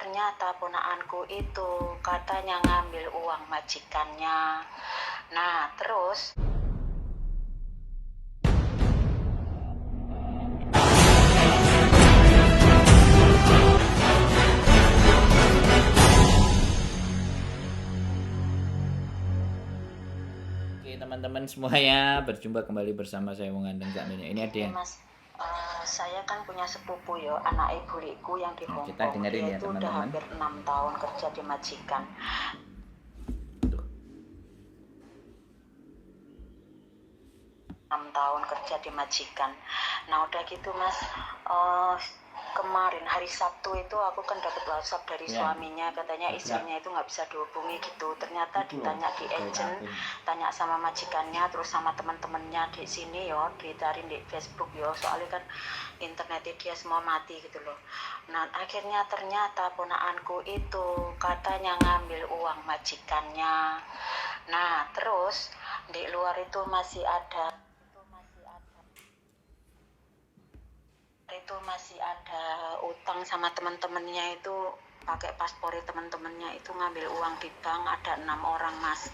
ternyata ponakanku itu katanya ngambil uang majikannya. Nah, terus Oke teman-teman semuanya, berjumpa kembali bersama saya Wong Andeng Kak Minyak. Ini ada yang Mas, saya kan punya sepupu ya, anak ibuku yang di Hong kita Kong. dengerin Dia ya itu udah teman-teman. hampir 6 tahun kerja di majikan. Tuh. 6 tahun kerja di majikan. Nah udah gitu Mas, kemarin hari Sabtu itu aku kan dapat WhatsApp dari suaminya, katanya istrinya itu nggak bisa dihubungi gitu. Ternyata ditanya di agent, tanya sama majikannya, terus sama teman-temannya di sini yo, ditarik di Facebook yo, soalnya kan internetnya dia semua mati gitu loh. Nah akhirnya ternyata ponakanku itu katanya ngambil uang majikannya. Nah terus di luar itu masih ada utang sama teman-temannya itu, pakai paspor teman-temannya itu ngambil uang di bank, ada 6 orang Mas.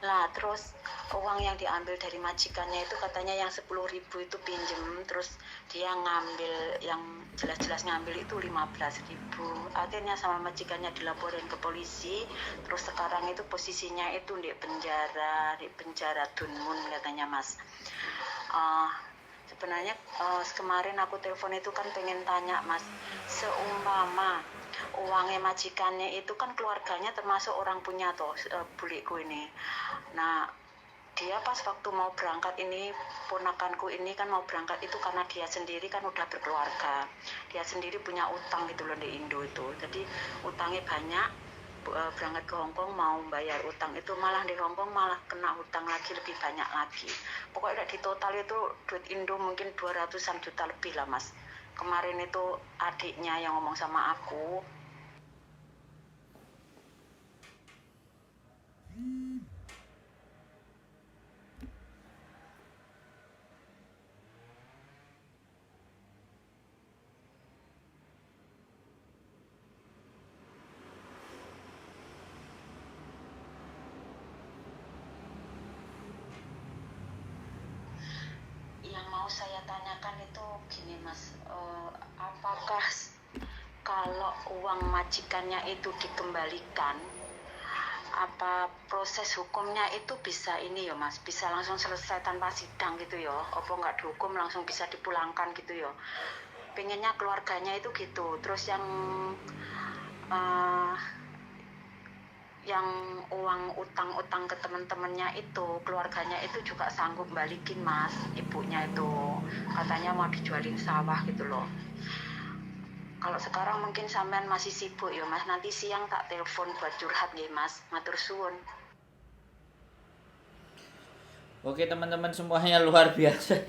Nah terus uang yang diambil dari majikannya itu katanya yang 10.000 itu pinjem, terus dia ngambil yang jelas-jelas ngambil itu 15.000. Akhirnya sama majikannya dilaporin ke polisi. Terus sekarang itu posisinya itu di penjara Dunmun katanya Mas. Sebenarnya kemarin aku telepon itu kan pengen tanya Mas, seumpama uangnya majikannya itu kan keluarganya termasuk orang punya toh, bulikku ini. Nah dia pas waktu mau berangkat ini, ponakanku ini kan mau berangkat itu karena dia sendiri kan udah berkeluarga, dia sendiri punya utang gitu loh di Indo itu, jadi utangnya banyak. Berangkat ke Hongkong mau bayar utang itu, malah di Hongkong malah kena utang lagi lebih banyak lagi. Pokoknya di total itu duit Indo mungkin 200-an juta lebih lah Mas. Kemarin itu adiknya yang ngomong sama aku. Yang mau saya tanyakan itu gini Mas, apakah kalau uang majikannya itu dikembalikan, apa proses hukumnya itu bisa ini ya Mas, bisa langsung selesai tanpa sidang gitu ya, apa nggak dihukum langsung bisa dipulangkan gitu ya. Pengennya keluarganya itu gitu. Terus uh, yang uang utang-utang ke teman-temannya itu, keluarganya itu juga sanggup balikin Mas. Ibunya itu katanya mau dijualin sawah gitu loh. Kalau sekarang mungkin sampean masih sibuk ya Mas, nanti siang tak telepon buat curhat ya Mas, matur suwun. Oke teman-teman semuanya, luar biasa.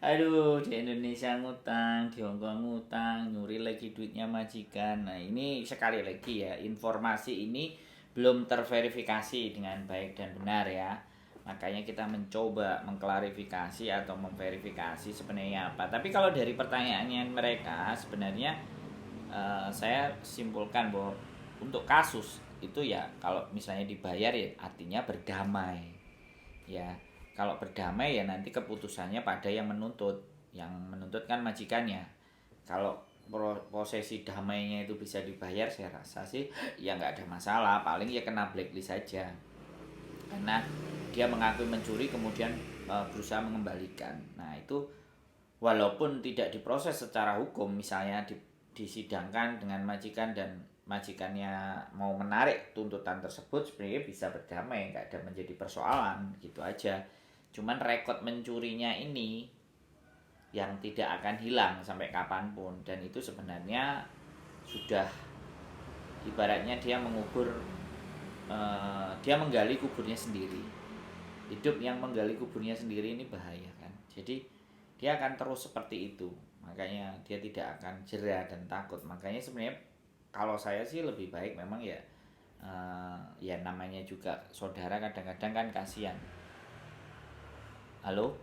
Aduh, di Indonesia ngutang, di Hongkong ngutang, nyuri lagi duitnya majikan. Nah ini sekali lagi ya, informasi ini belum terverifikasi dengan baik dan benar ya. Makanya kita mencoba mengklarifikasi atau memverifikasi sebenarnya apa. Tapi kalau dari pertanyaannya mereka, sebenarnya saya simpulkan bahwa untuk kasus itu ya kalau misalnya dibayar ya artinya berdamai ya. Kalau berdamai ya nanti keputusannya pada yang menuntut kan majikannya. Kalau prosesi damainya itu bisa dibayar, saya rasa sih ya nggak ada masalah, paling ya kena blacklist saja karena dia mengakui mencuri kemudian berusaha mengembalikan. Nah itu walaupun tidak diproses secara hukum, misalnya disidangkan dengan majikan dan majikannya mau menarik tuntutan tersebut, sebenarnya bisa berdamai, nggak ada menjadi persoalan gitu aja. Cuman rekod mencurinya ini yang tidak akan hilang sampai kapanpun, dan itu sebenarnya sudah ibaratnya dia mengubur, dia menggali kuburnya sendiri. Hidup yang menggali kuburnya sendiri ini bahaya kan. Jadi dia akan terus seperti itu, makanya dia tidak akan jera dan takut. Makanya sebenarnya kalau saya sih lebih baik memang ya, ya namanya juga saudara, kadang-kadang kan kasihan. Halo,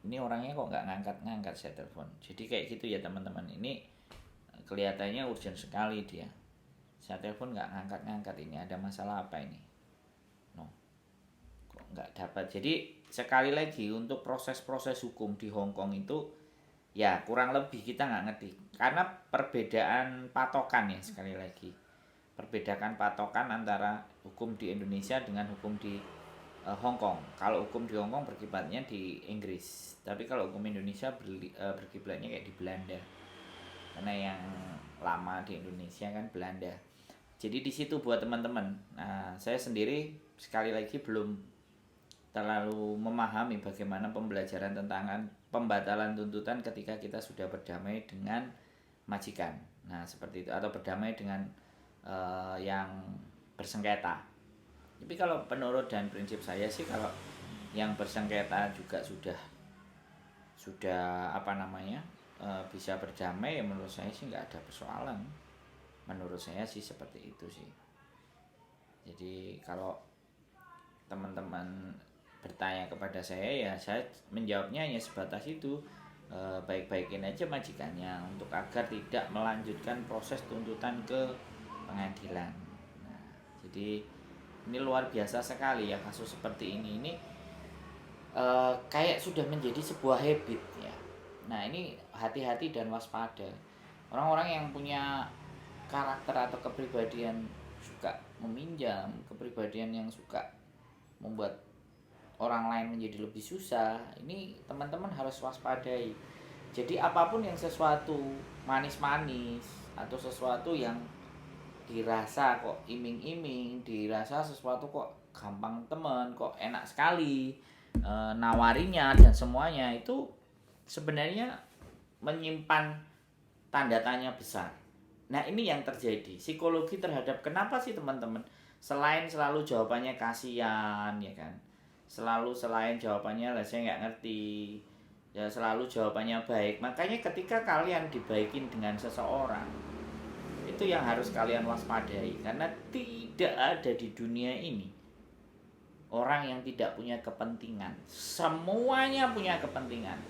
ini orangnya kok nggak ngangkat-ngangkat saya telepon. Jadi kayak gitu ya teman-teman, ini kelihatannya urgent sekali dia. Saya telepon nggak ngangkat-ngangkat, ini ada masalah apa ini? No, kok nggak dapat. Jadi sekali lagi untuk proses-proses hukum di Hong Kong itu ya kurang lebih kita nggak ngerti. Karena perbedaan patokan ya, sekali lagi. Perbedaan patokan antara hukum di Indonesia dengan hukum di Hong Kong. Kalau hukum di Hong Kong berkiblatnya di Inggris, tapi kalau hukum Indonesia berkiblatnya kayak di Belanda. Karena yang lama di Indonesia kan Belanda. Jadi di situ buat teman-teman. Nah, saya sendiri sekali lagi belum terlalu memahami bagaimana pembelajaran tentang pembatalan tuntutan ketika kita sudah berdamai dengan majikan. Nah, seperti itu, atau berdamai dengan yang bersengketa. Tapi kalau penurut dan prinsip saya sih, kalau yang bersengketa juga sudah bisa berdamai, ya menurut saya sih nggak ada persoalan. Menurut saya sih seperti itu sih. Jadi kalau teman-teman bertanya kepada saya, ya saya menjawabnya hanya sebatas itu, baik-baikin aja majikannya untuk agar tidak melanjutkan proses tuntutan ke pengadilan. Nah, jadi ini luar biasa sekali ya kasus seperti ini. Ini kayak sudah menjadi sebuah habit ya. Nah, ini hati-hati dan waspada. Orang-orang yang punya karakter atau kepribadian suka meminjam, kepribadian yang suka membuat orang lain menjadi lebih susah, ini teman-teman harus waspadai. Jadi apapun yang sesuatu manis-manis atau sesuatu yang dirasa kok iming-iming, dirasa sesuatu kok gampang temen, kok enak sekali nawarinya dan semuanya, itu sebenarnya menyimpan tanda tanya besar. Nah, ini yang terjadi, psikologi terhadap kenapa sih teman-teman selain selalu jawabannya kasihan ya kan, selain jawabannya lah saya nggak ngerti ya, selalu jawabannya baik. Makanya ketika kalian dibaikin dengan seseorang, itu yang harus kalian waspadai, karena tidak ada di dunia ini orang yang tidak punya kepentingan. Semuanya punya kepentingan,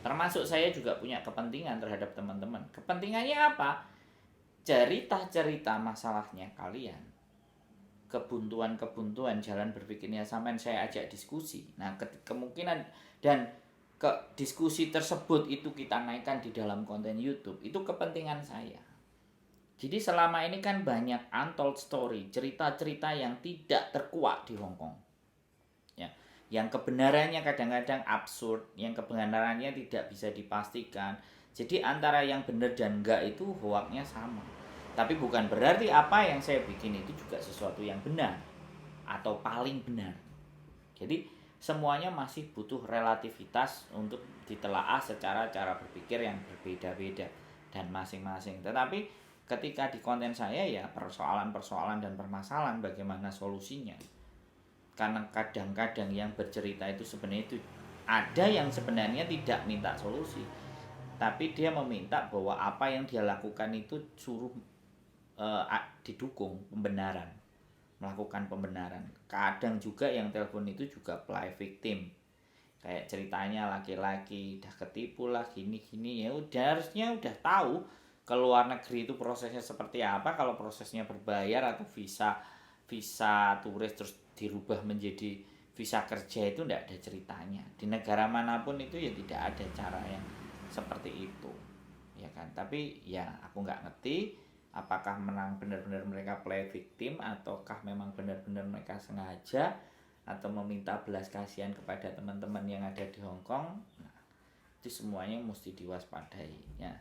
termasuk saya juga punya kepentingan terhadap teman-teman. Kepentingannya apa? Cerita-cerita masalahnya kalian, kebuntuan jalan berpikirnya sampai saya ajak diskusi. Nah, kemungkinan dan diskusi tersebut itu kita naikkan di dalam konten YouTube, itu kepentingan saya. Jadi selama ini kan banyak untold story, cerita-cerita yang tidak terkuak di Hong Kong. Ya, yang kebenarannya kadang-kadang absurd, yang kebenarannya tidak bisa dipastikan. Jadi antara yang benar dan enggak itu hoaknya sama. Tapi bukan berarti apa yang saya bikin itu juga sesuatu yang benar atau paling benar. Jadi semuanya masih butuh relativitas untuk ditelaah secara cara berpikir yang berbeda-beda dan masing-masing. Tetapi ketika di konten saya ya persoalan-persoalan dan permasalahan bagaimana solusinya. Karena kadang-kadang yang bercerita itu sebenarnya itu ada yang sebenarnya tidak minta solusi, tapi dia meminta bahwa apa yang dia lakukan itu suruh didukung pembenaran, melakukan pembenaran. Kadang juga yang telepon itu juga play victim, kayak ceritanya laki-laki dah ketipu lah gini-gini, ya udah harusnya udah tahu ke luar negeri itu prosesnya seperti apa. Kalau prosesnya berbayar atau visa turis terus dirubah menjadi visa kerja, itu tidak ada ceritanya. Di negara manapun itu ya tidak ada cara yang seperti itu ya kan. Tapi ya aku nggak ngerti apakah menang benar-benar mereka play victim ataukah memang benar-benar mereka sengaja atau meminta belas kasihan kepada teman-teman yang ada di Hong Kong. Nah, itu semuanya mesti diwaspadai ya.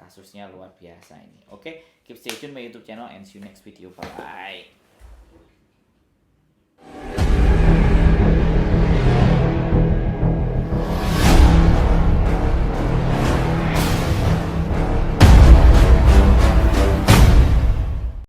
Kasusnya luar biasa ini. Oke, keep stay tune my YouTube channel and see you next video. Bye.